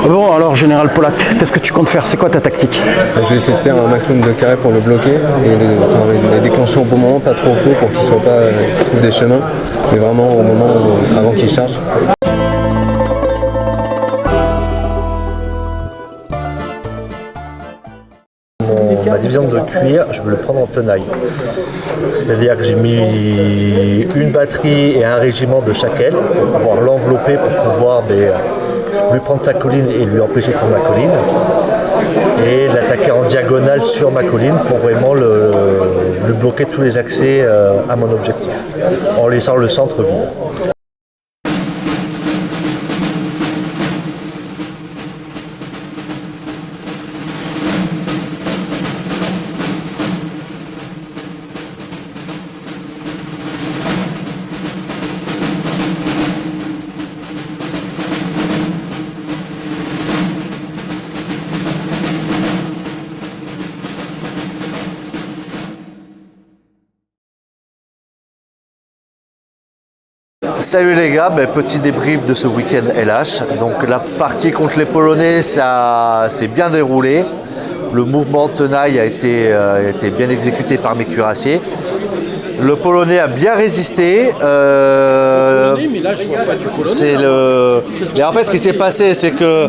Bon, alors général Polak, qu'est-ce que tu comptes faire? C'est quoi ta tactique? Je vais essayer de faire un maximum de carrés pour le bloquer et les déclencher au bon moment, pas trop tôt pour qu'il soit pas qu'il trouve des chemins, mais vraiment au moment avant qu'il charge. Ma division de cuir, je vais le prendre en tenaille. C'est-à-dire que j'ai mis une batterie et un régiment de chaque aile pour pouvoir l'envelopper, pour pouvoir lui prendre sa colline et lui empêcher de prendre ma colline. Et l'attaquer en diagonale sur ma colline pour vraiment le bloquer tous les accès à mon objectif, en laissant le centre vide. Salut les gars, petit débrief de ce week-end LH. Donc la partie contre les Polonais, ça s'est bien déroulé. Le mouvement de tenaille a été bien exécuté par mes cuirassiers. Le Polonais a bien résisté. Mais en fait, ce qui s'est passé, c'est que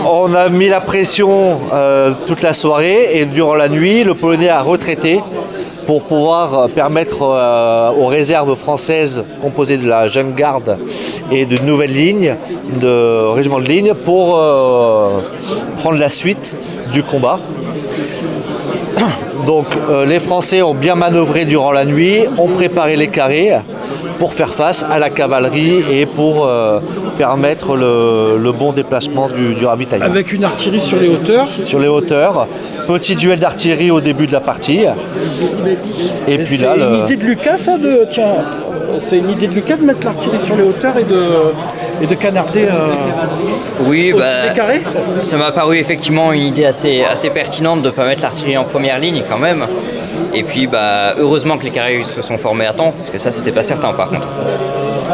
on a mis la pression toute la soirée et durant la nuit, le Polonais a retraité pour pouvoir permettre aux réserves françaises composées de la jeune garde et de nouvelles lignes, de régiments de ligne, pour prendre la suite du combat. Donc les Français ont bien manœuvré durant la nuit, ont préparé les carrés pour faire face à la cavalerie et pour permettre le bon déplacement du ravitaillement. Avec une artillerie sur les hauteurs. Sur les hauteurs, petit duel d'artillerie au début de la partie. Et puis là, c'est une idée de Lucas, ça, c'est une idée de Lucas de mettre l'artillerie sur les hauteurs et de canarder oui, des carrés. Ça m'a paru effectivement une idée assez pertinente de ne pas mettre l'artillerie en première ligne quand même. Et puis heureusement que les carrés se sont formés à temps, parce que ça c'était pas certain par contre.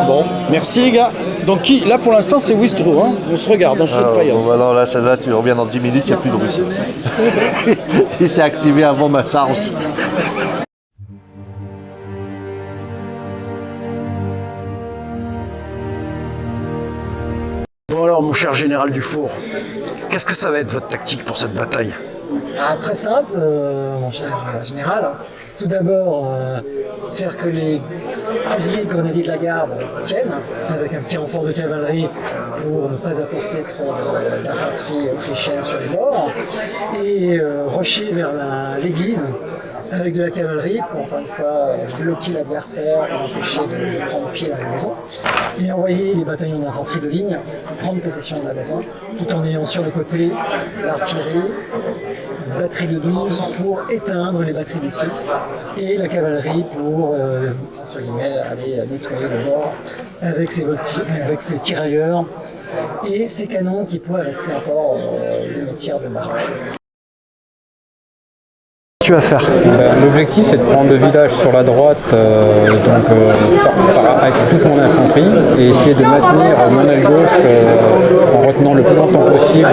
Bon, merci les gars. Donc là pour l'instant c'est Withdraw, hein. On se regarde en Shotfire. Bon, là, celle-là, tu reviens dans 10 minutes, il n'y a plus de Russes. Il s'est activé avant ma charge. Bon alors mon cher général Dufour, qu'est-ce que ça va être votre tactique pour cette bataille? Très simple, mon cher général. Tout d'abord, faire que les fusiliers de grenadiers de la garde tiennent, avec un petit renfort de cavalerie pour ne pas apporter trop d'infanterie autrichienne sur les bords, et rusher vers l'église avec de la cavalerie pour encore une fois bloquer l'adversaire et l'empêcher de prendre pied dans la maison, et envoyer les bataillons d'infanterie de ligne prendre possession de la maison, tout en ayant sur les côtés l'artillerie, batterie de 12 pour éteindre les batteries de 6 et la cavalerie pour entre guillemets, aller nettoyer le bord avec ses tirailleurs et ses canons qui pourraient rester encore demi-tiers de barrage. Tu vas faire? L'objectif c'est de prendre le village sur la droite avec toute mon infanterie et essayer de maintenir mon aile gauche en retenant le plus longtemps possible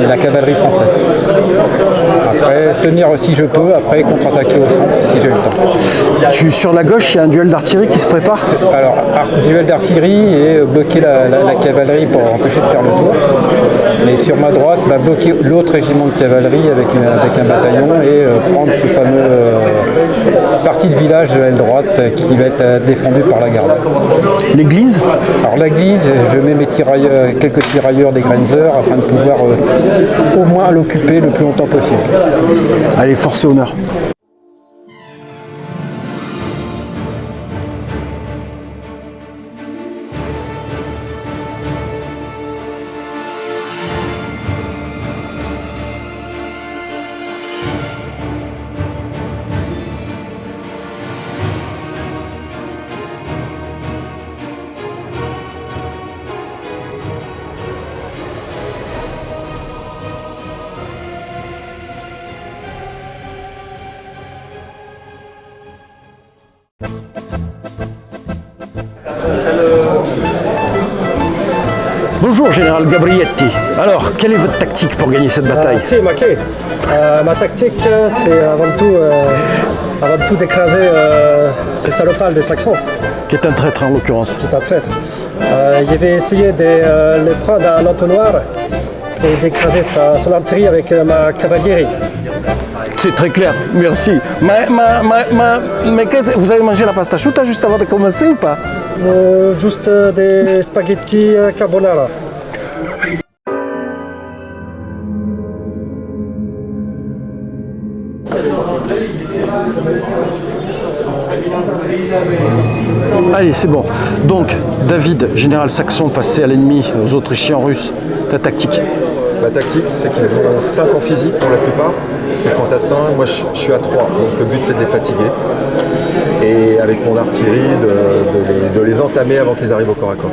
la cavalerie française. Après tenir si je peux, après contre-attaquer au centre si j'ai le temps. Sur la gauche il y a un duel d'artillerie qui se prépare? Alors duel d'artillerie et bloquer la cavalerie pour empêcher de faire le tour. Et sur ma droite, bloquer l'autre régiment de cavalerie avec un bataillon et prendre ce fameux partie de village de l'aile droite qui va être défendue par la garde. L'église? Alors l'église, je mets quelques tirailleurs des Grenzer afin de pouvoir au moins l'occuper le plus longtemps possible. Allez, force et honneur. Bonjour, général Gabrietti. Alors, quelle est votre tactique pour gagner cette bataille? Ma tactique, c'est avant tout d'écraser ces salopard des Saxons, Qui est un traître en l'occurrence. qui est un traître. Je vais essayer de les prendre à l'entonnoir et d'écraser son artillerie avec ma cavalerie. C'est très clair, merci. Mais vous avez mangé la pasta asciutta juste avant de commencer ou pas? Juste des spaghettis carbonara. Allez, c'est bon. Donc, David, général saxon passé à l'ennemi, aux Autrichiens russes, ta tactique? Ma tactique, c'est qu'ils ont 5 en physique pour la plupart. C'est fantassin. Moi, je suis à 3. Donc, le but, c'est de les fatiguer. Et avec mon artillerie, de les entamer avant qu'ils arrivent au corps à corps.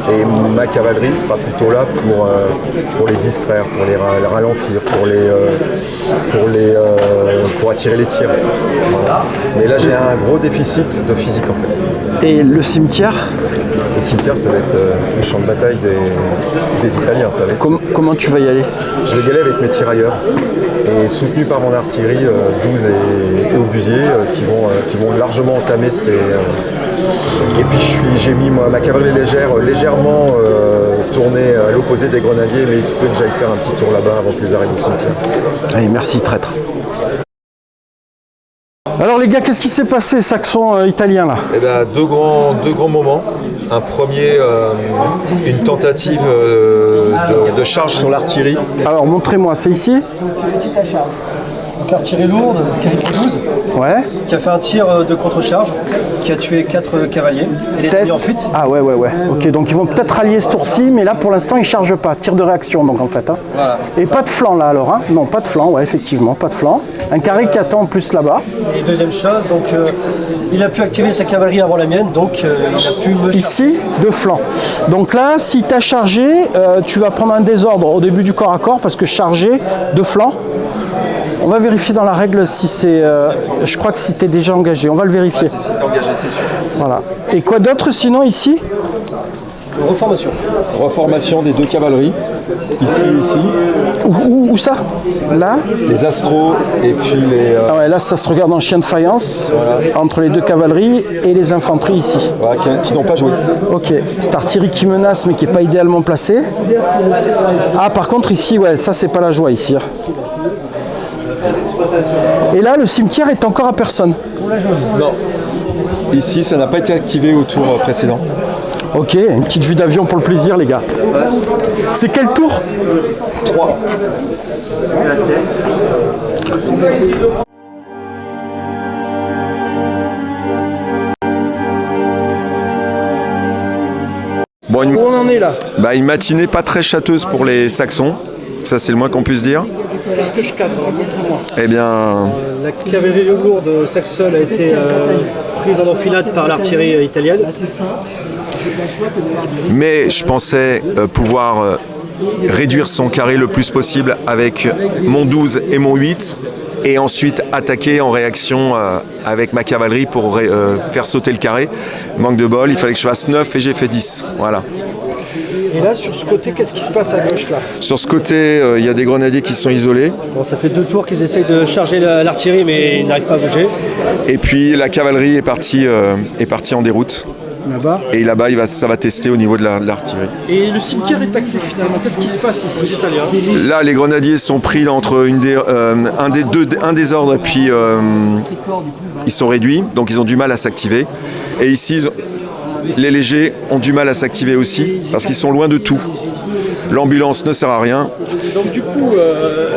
Et ma cavalerie sera plutôt là pour les distraire, pour les ralentir, pour attirer les tirs. Voilà. Mais là, j'ai un gros déficit de physique, en fait. Et le cimetière? Le cimetière, ça va être le champ de bataille des Italiens. Ça va être... Comment tu vas y aller? Je vais y aller avec mes tirailleurs et soutenu par mon artillerie 12 et obusiers qui vont largement entamer ces... Et puis j'ai mis ma cavalerie légère légèrement tournée à l'opposé des grenadiers, mais il se peut que j'aille faire un petit tour là-bas avant qu'ils arrivent au cimetière. Allez, merci traître. Alors les gars, qu'est-ce qui s'est passé, saxon-italien là? Eh ben, deux grands moments. Un premier, une tentative de charge sur l'artillerie. Alors montrez-moi, c'est ici? Donc artillerie lourde, calibre 12, Ouais. qui a fait un tir de contre-charge, qui a tué 4 cavaliers et les a mis en fuite. Ah ouais. Ok, donc ils vont peut-être rallier ce tour-ci, mais là pour l'instant ils chargent pas. Tir de réaction donc en fait. Hein. Voilà. Et pas de flanc là alors, hein? Non, pas de flanc, ouais, effectivement, pas de flanc. Un carré qui attend en plus là-bas. Et deuxième chose, donc il a pu activer sa cavalerie avant la mienne, donc il a pu me charger. Ici, de flanc. Donc là, si tu as chargé, tu vas prendre un désordre au début du corps à corps parce que chargé de flanc. On va vérifier dans la règle si c'est... je crois que si t'es déjà engagé, on va le vérifier. Si t'es engagé, c'est sûr. Voilà. Et quoi d'autre sinon ici? Reformation. Reformation des 2 cavaleries, ici. Où ça? Là? Les astros et puis les... Ah ouais, là ça se regarde en chien de faïence, entre les 2 cavaleries et les infanteries ici. Voilà, qui n'ont pas joué. Ok, cette artillerie qui menace mais qui n'est pas idéalement placée. Ah par contre ici, ouais, ça c'est pas la joie ici. Et là, le cimetière est encore à personne. Non. Ici, ça n'a pas été activé au tour précédent. Ok, une petite vue d'avion pour le plaisir, les gars. C'est quel tour? 3. Bon, Où on en est là? une matinée pas très châteuse pour les Saxons. Ça, c'est le moins qu'on puisse dire. Est-ce que je cadre? Montre-moi. Eh bien, La cavalerie lourde saxonne a été prise en enfilade par l'artillerie italienne. mais je pensais pouvoir réduire son carré le plus possible avec mon 12 et mon 8 et ensuite attaquer en réaction avec ma cavalerie pour faire sauter le carré. Manque de bol, il fallait que je fasse 9 et j'ai fait 10. Voilà. Et là, sur ce côté, qu'est-ce qui se passe à gauche là? Sur ce côté, il y a des grenadiers qui sont isolés. Bon, ça fait 2 tours qu'ils essayent de charger l'artillerie, mais ils n'arrivent pas à bouger. Et puis la cavalerie est partie en déroute. Là-bas. Et là-bas, ça va tester au niveau de l'artillerie. Et le cimetière est actif finalement. Qu'est-ce qui se passe ici? Les Italiens. Là, les grenadiers sont pris entre un désordre et puis ils sont réduits, donc ils ont du mal à s'activer. Et ici, les légers ont du mal à s'activer aussi parce qu'ils sont loin de tout. L'ambulance ne sert à rien. Donc du coup,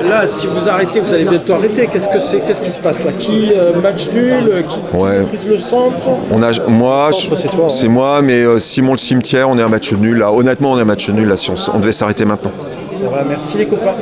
là, si vous arrêtez, vous allez bientôt arrêter. Qu'est-ce qui se passe là? Qui match nul? Qui maîtrise le centre? C'est moi, mais Simon le cimetière, on est un match nul là. Honnêtement, on est un match nul là. Si on devait s'arrêter maintenant. Ça va, merci les copains.